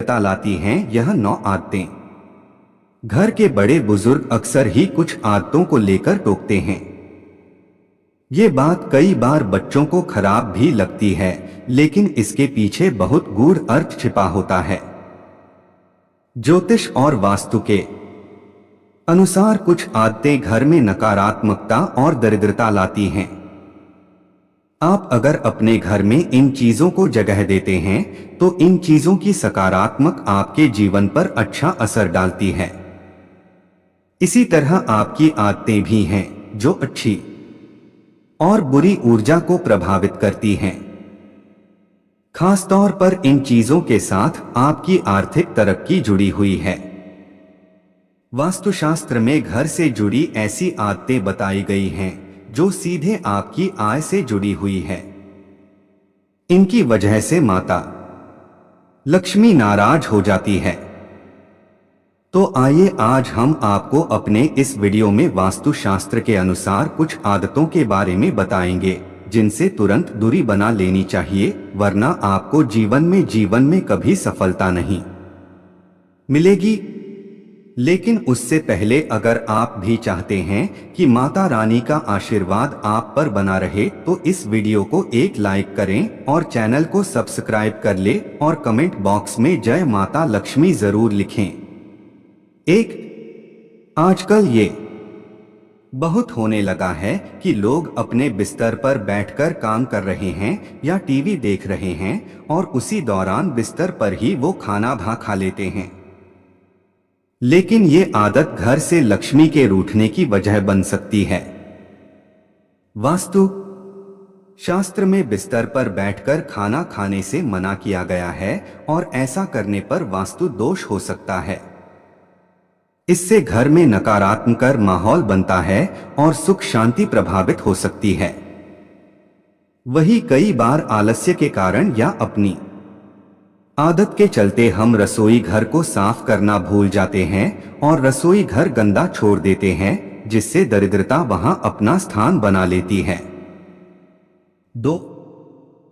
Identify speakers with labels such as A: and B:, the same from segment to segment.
A: दरिद्रता लाती हैं यह 9 आदतें। घर के बड़े बुजुर्ग अक्सर ही कुछ आदतों को लेकर टोकते हैं। ये बात कई बार बच्चों को खराब भी लगती है, लेकिन इसके पीछे बहुत गूढ़ अर्थ छिपा होता है। ज्योतिष और वास्तु के अनुसार कुछ आदतें घर में नकारात्मकता और दरिद्रता लाती हैं। आप अगर अपने घर में इन चीजों को जगह देते हैं तो इन चीजों की सकारात्मक आपके जीवन पर अच्छा असर डालती है। इसी तरह आपकी आदतें भी हैं जो अच्छी और बुरी ऊर्जा को प्रभावित करती हैं। खासतौर पर इन चीजों के साथ आपकी आर्थिक तरक्की जुड़ी हुई है। वास्तुशास्त्र में घर से जुड़ी ऐसी आदतें बताई गई हैं जो सीधे आपकी आय से जुड़ी हुई है। इनकी वजह से माता लक्ष्मी नाराज हो जाती है। तो आइए आज हम आपको अपने इस वीडियो में वास्तुशास्त्र के अनुसार कुछ आदतों के बारे में बताएंगे जिनसे तुरंत दूरी बना लेनी चाहिए, वरना आपको जीवन में कभी सफलता नहीं मिलेगी। लेकिन उससे पहले अगर आप भी चाहते हैं कि माता रानी का आशीर्वाद आप पर बना रहे तो इस वीडियो को एक लाइक करें और चैनल को सब्सक्राइब कर ले और कमेंट बॉक्स में जय माता लक्ष्मी जरूर लिखें। आजकल ये बहुत होने लगा है कि लोग अपने बिस्तर पर बैठकर काम कर रहे हैं या टीवी देख रहे हैं और उसी दौरान बिस्तर पर ही वो खाना खा लेते हैं। लेकिन ये आदत घर से लक्ष्मी के रूठने की वजह बन सकती है। वास्तु शास्त्र में बिस्तर पर बैठकर खाना खाने से मना किया गया है और ऐसा करने पर वास्तु दोष हो सकता है। इससे घर में नकारात्मक माहौल बनता है और सुख शांति प्रभावित हो सकती है। वही कई बार आलस्य के कारण या अपनी आदत के चलते हम रसोई घर को साफ करना भूल जाते हैं और रसोई घर गंदा छोड़ देते हैं, जिससे दरिद्रता वहां अपना स्थान बना लेती है। 2.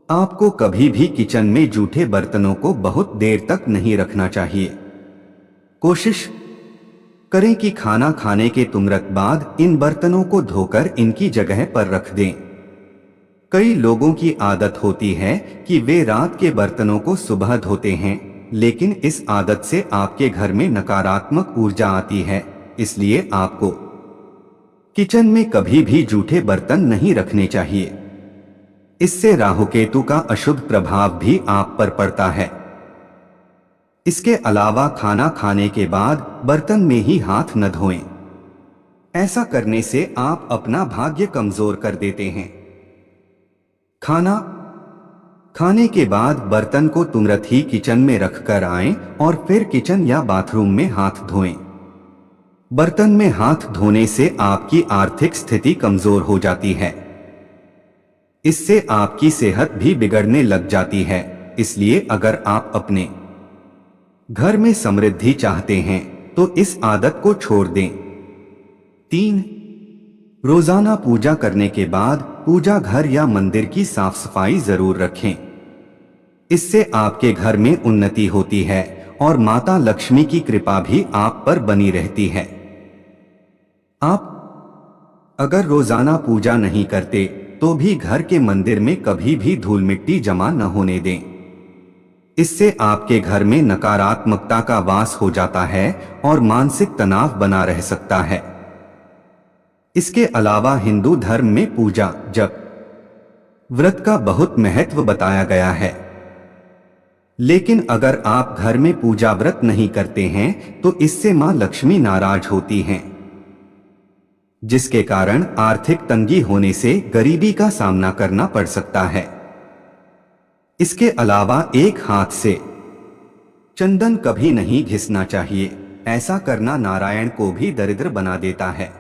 A: आपको कभी भी किचन में जूठे बर्तनों को बहुत देर तक नहीं रखना चाहिए। कोशिश करें कि खाना खाने के तुरंत बाद इन बर्तनों को धोकर इनकी जगह पर रख दें। कई लोगों की आदत होती है कि वे रात के बर्तनों को सुबह धोते हैं, लेकिन इस आदत से आपके घर में नकारात्मक ऊर्जा आती है। इसलिए आपको किचन में कभी भी जूठे बर्तन नहीं रखने चाहिए। इससे राहु केतु का अशुभ प्रभाव भी आप पर पड़ता है। इसके अलावा खाना खाने के बाद बर्तन में ही हाथ न धोएं। ऐसा करने से आप अपना भाग्य कमजोर कर देते हैं। खाना खाने के बाद बर्तन को तुरंत ही किचन में रखकर आएं और फिर किचन या बाथरूम में हाथ धोएं। बर्तन में हाथ धोने से आपकी आर्थिक स्थिति कमजोर हो जाती है। इससे आपकी सेहत भी बिगड़ने लग जाती है। इसलिए अगर आप अपने घर में समृद्धि चाहते हैं तो इस आदत को छोड़ दें। 3. रोजाना पूजा करने के बाद पूजा घर या मंदिर की साफ सफाई जरूर रखें। इससे आपके घर में उन्नति होती है और माता लक्ष्मी की कृपा भी आप पर बनी रहती है। आप अगर रोजाना पूजा नहीं करते तो भी घर के मंदिर में कभी भी धूल मिट्टी जमा न होने दें। इससे आपके घर में नकारात्मकता का वास हो जाता है और मानसिक तनाव बना रह सकता है। इसके अलावा हिंदू धर्म में पूजा जप व्रत का बहुत महत्व बताया गया है। लेकिन अगर आप घर में पूजा व्रत नहीं करते हैं तो इससे मां लक्ष्मी नाराज होती हैं, जिसके कारण आर्थिक तंगी होने से गरीबी का सामना करना पड़ सकता है। इसके अलावा एक हाथ से चंदन कभी नहीं घिसना चाहिए। ऐसा करना नारायण को भी दरिद्र बना देता है।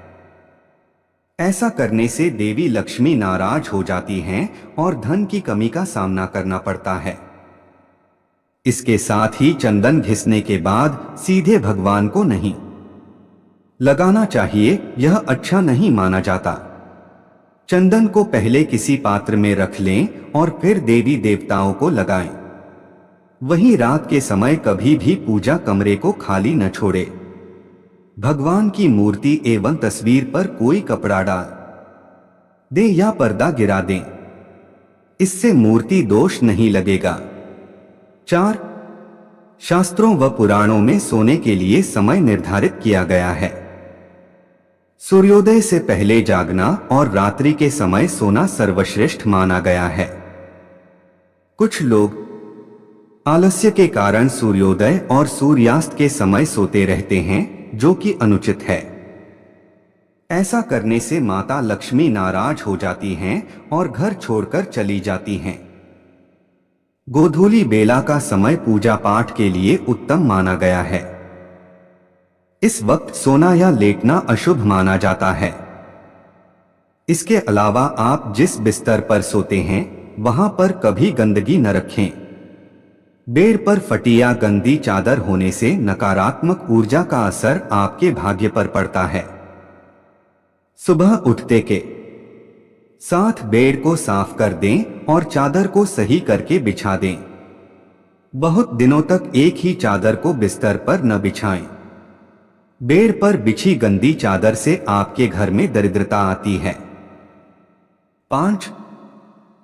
A: ऐसा करने से देवी लक्ष्मी नाराज हो जाती हैं और धन की कमी का सामना करना पड़ता है। इसके साथ ही चंदन घिसने के बाद सीधे भगवान को नहीं लगाना चाहिए, यह अच्छा नहीं माना जाता। चंदन को पहले किसी पात्र में रख लें और फिर देवी देवताओं को लगाएं। वहीं रात के समय कभी भी पूजा कमरे को खाली न छोड़े। भगवान की मूर्ति एवं तस्वीर पर कोई कपड़ा डाल दें या पर्दा गिरा दें, इससे मूर्ति दोष नहीं लगेगा। 4. शास्त्रों व पुराणों में सोने के लिए समय निर्धारित किया गया है। सूर्योदय से पहले जागना और रात्रि के समय सोना सर्वश्रेष्ठ माना गया है। कुछ लोग आलस्य के कारण सूर्योदय और सूर्यास्त के समय सोते रहते हैं, जो कि अनुचित है। ऐसा करने से माता लक्ष्मी नाराज हो जाती हैं और घर छोड़कर चली जाती हैं। गोधूली बेला का समय पूजा पाठ के लिए उत्तम माना गया है। इस वक्त सोना या लेटना अशुभ माना जाता है। इसके अलावा आप जिस बिस्तर पर सोते हैं वहां पर कभी गंदगी न रखें। बेड पर फटी या गंदी चादर होने से नकारात्मक ऊर्जा का असर आपके भाग्य पर पड़ता है। सुबह उठते के साथ बेड को साफ कर दें और चादर को सही करके बिछा दें। बहुत दिनों तक एक ही चादर को बिस्तर पर न बिछाएं। बेड पर बिछी गंदी चादर से आपके घर में दरिद्रता आती है। 5.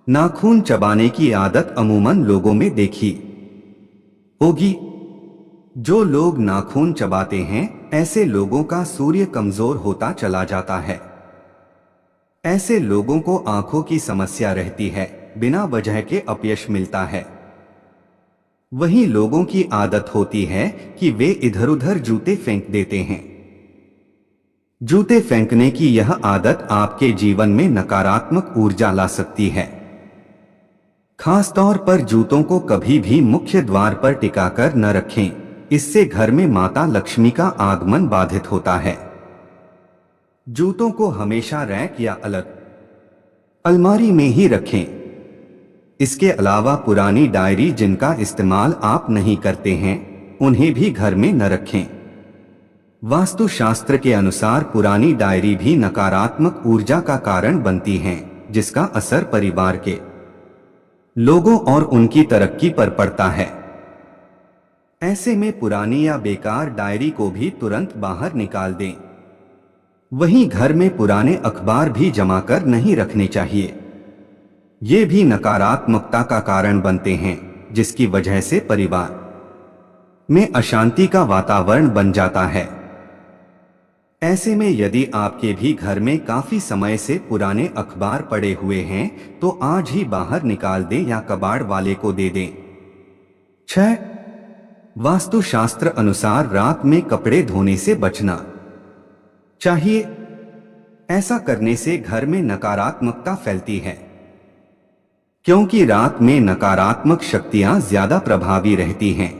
A: नाखून चबाने की आदत अमूमन लोगों में देखी होगी। जो लोग नाखून चबाते हैं, ऐसे लोगों का सूर्य कमजोर होता चला जाता है। ऐसे लोगों को आंखों की समस्या रहती है, बिना वजह के अपयश मिलता है। वहीं लोगों की आदत होती है कि वे इधर उधर जूते फेंक देते हैं। जूते फेंकने की यह आदत आपके जीवन में नकारात्मक ऊर्जा ला सकती है। खासतौर पर जूतों को कभी भी मुख्य द्वार पर टिकाकर न रखें, इससे घर में माता लक्ष्मी का आगमन बाधित होता है। जूतों को हमेशा रैक या अलग अलमारी में ही रखें। इसके अलावा पुरानी डायरी जिनका इस्तेमाल आप नहीं करते हैं, उन्हें भी घर में न रखें। वास्तुशास्त्र के अनुसार पुरानी डायरी भी नकारात्मक ऊर्जा का कारण बनती हैं, जिसका असर परिवार के लोगों और उनकी तरक्की पर पड़ता है। ऐसे में पुरानी या बेकार डायरी को भी तुरंत बाहर निकाल दें। वहीं घर में पुराने अखबार भी जमा कर नहीं रखने चाहिए। ये भी नकारात्मकता का कारण बनते हैं, जिसकी वजह से परिवार में अशांति का वातावरण बन जाता है। ऐसे में यदि आपके भी घर में काफी समय से पुराने अखबार पड़े हुए हैं, तो आज ही बाहर निकाल दें या कबाड़ वाले को दे दें। 6. वास्तुशास्त्र अनुसार रात में कपड़े धोने से बचना चाहिए। ऐसा करने से घर में नकारात्मकता फैलती है, क्योंकि रात में नकारात्मक शक्तियां ज्यादा प्रभावी रहती हैं।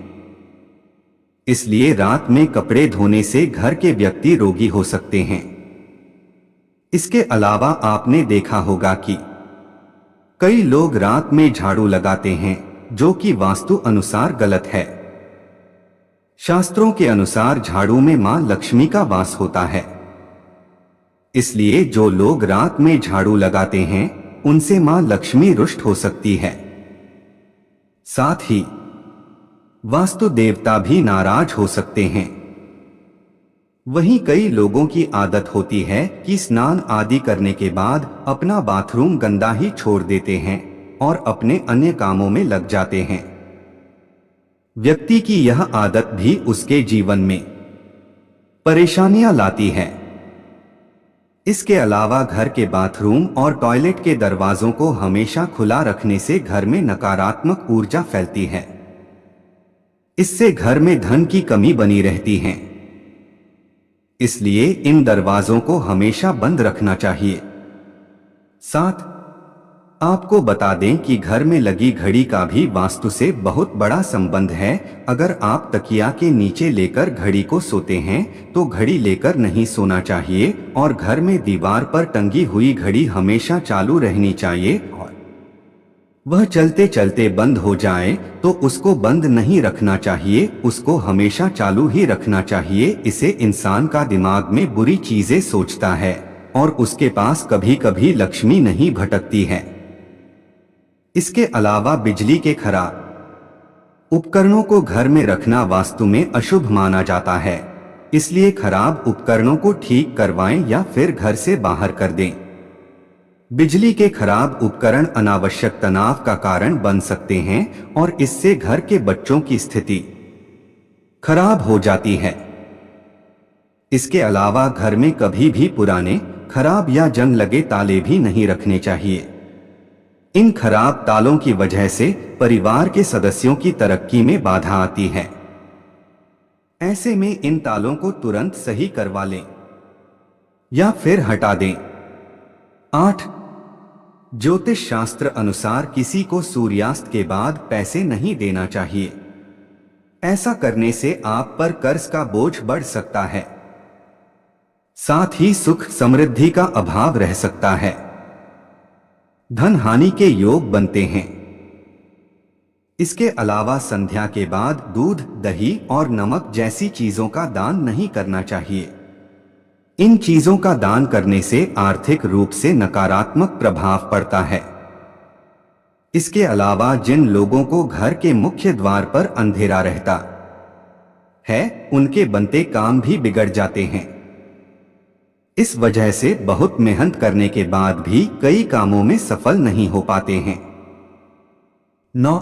A: इसलिए रात में कपड़े धोने से घर के व्यक्ति रोगी हो सकते हैं। इसके अलावा आपने देखा होगा कि कई लोग रात में झाड़ू लगाते हैं, जो कि वास्तु अनुसार गलत है। शास्त्रों के अनुसार झाड़ू में मां लक्ष्मी का वास होता है। इसलिए जो लोग रात में झाड़ू लगाते हैं, उनसे मां लक्ष्मी रुष्ट हो सकती है। साथ ही वास्तु देवता भी नाराज हो सकते हैं। वहीं कई लोगों की आदत होती है कि स्नान आदि करने के बाद अपना बाथरूम गंदा ही छोड़ देते हैं और अपने अन्य कामों में लग जाते हैं। व्यक्ति की यह आदत भी उसके जीवन में परेशानियां लाती है। इसके अलावा घर के बाथरूम और टॉयलेट के दरवाजों को हमेशा खुला रखने से घर में नकारात्मक ऊर्जा फैलती है। इससे घर में धन की कमी बनी रहती है। इसलिए इन दरवाजों को हमेशा बंद रखना चाहिए। 7. आपको बता दें कि घर में लगी घड़ी का भी वास्तु से बहुत बड़ा संबंध है। अगर आप तकिया के नीचे लेकर घड़ी को सोते हैं, तो घड़ी लेकर नहीं सोना चाहिए और घर में दीवार पर टंगी हुई घड़ी हमेशा चालू रहनी चाहिए। और वह चलते चलते बंद हो जाए तो उसको बंद नहीं रखना चाहिए, उसको हमेशा चालू ही रखना चाहिए। इसे इंसान का दिमाग में बुरी चीजें सोचता है और उसके पास कभी कभी लक्ष्मी नहीं भटकती है। इसके अलावा बिजली के खराब उपकरणों को घर में रखना वास्तु में अशुभ माना जाता है, इसलिए खराब उपकरणों को ठीक करवाएं या फिर घर से बाहर कर दें। बिजली के खराब उपकरण अनावश्यक तनाव का कारण बन सकते हैं और इससे घर के बच्चों की स्थिति खराब हो जाती है। इसके अलावा घर में कभी भी पुराने, खराब या जंग लगे ताले भी नहीं रखने चाहिए। इन खराब तालों की वजह से परिवार के सदस्यों की तरक्की में बाधा आती है। ऐसे में इन तालों को तुरंत सही करवा लें या फिर हटा दें। 8. ज्योतिष शास्त्र अनुसार किसी को सूर्यास्त के बाद पैसे नहीं देना चाहिए। ऐसा करने से आप पर कर्ज का बोझ बढ़ सकता है, साथ ही सुख समृद्धि का अभाव रह सकता है। धन हानि के योग बनते हैं। इसके अलावा संध्या के बाद दूध, दही और नमक जैसी चीजों का दान नहीं करना चाहिए। इन चीजों का दान करने से आर्थिक रूप से नकारात्मक प्रभाव पड़ता है। इसके अलावा जिन लोगों को घर के मुख्य द्वार पर अंधेरा रहता है, उनके बनते काम भी बिगड़ जाते हैं। इस वजह से बहुत मेहनत करने के बाद भी कई कामों में सफल नहीं हो पाते हैं। 9.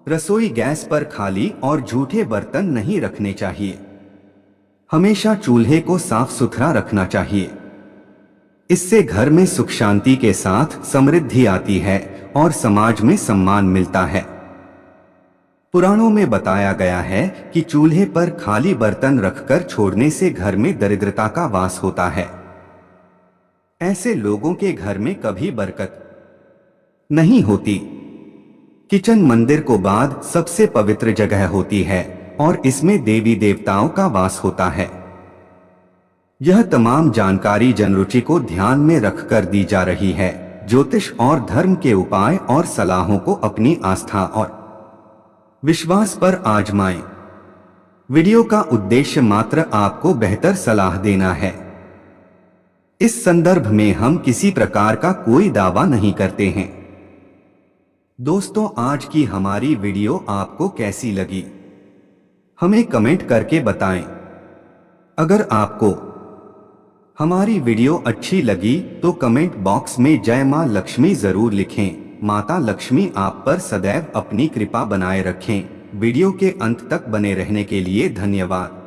A: रसोई गैस पर खाली और झूठे बर्तन नहीं रखने चाहिए। हमेशा चूल्हे को साफ सुथरा रखना चाहिए। इससे घर में सुख शांति के साथ समृद्धि आती है और समाज में सम्मान मिलता है। पुराणों में बताया गया है कि चूल्हे पर खाली बर्तन रखकर छोड़ने से घर में दरिद्रता का वास होता है। ऐसे लोगों के घर में कभी बरकत नहीं होती। किचन मंदिर को बाद सबसे पवित्र जगह होती है और इसमें देवी देवताओं का वास होता है। यह तमाम जानकारी जनरुचि को ध्यान में रखकर दी जा रही है। ज्योतिष और धर्म के उपाय और सलाहों को अपनी आस्था और विश्वास पर आजमाएं। वीडियो का उद्देश्य मात्र आपको बेहतर सलाह देना है। इस संदर्भ में हम किसी प्रकार का कोई दावा नहीं करते हैं। दोस्तों, आज की हमारी वीडियो आपको कैसी लगी, हमें कमेंट करके बताएं। अगर आपको हमारी वीडियो अच्छी लगी तो कमेंट बॉक्स में जय मां लक्ष्मी जरूर लिखें। माता लक्ष्मी आप पर सदैव अपनी कृपा बनाए रखें। वीडियो के अंत तक बने रहने के लिए धन्यवाद।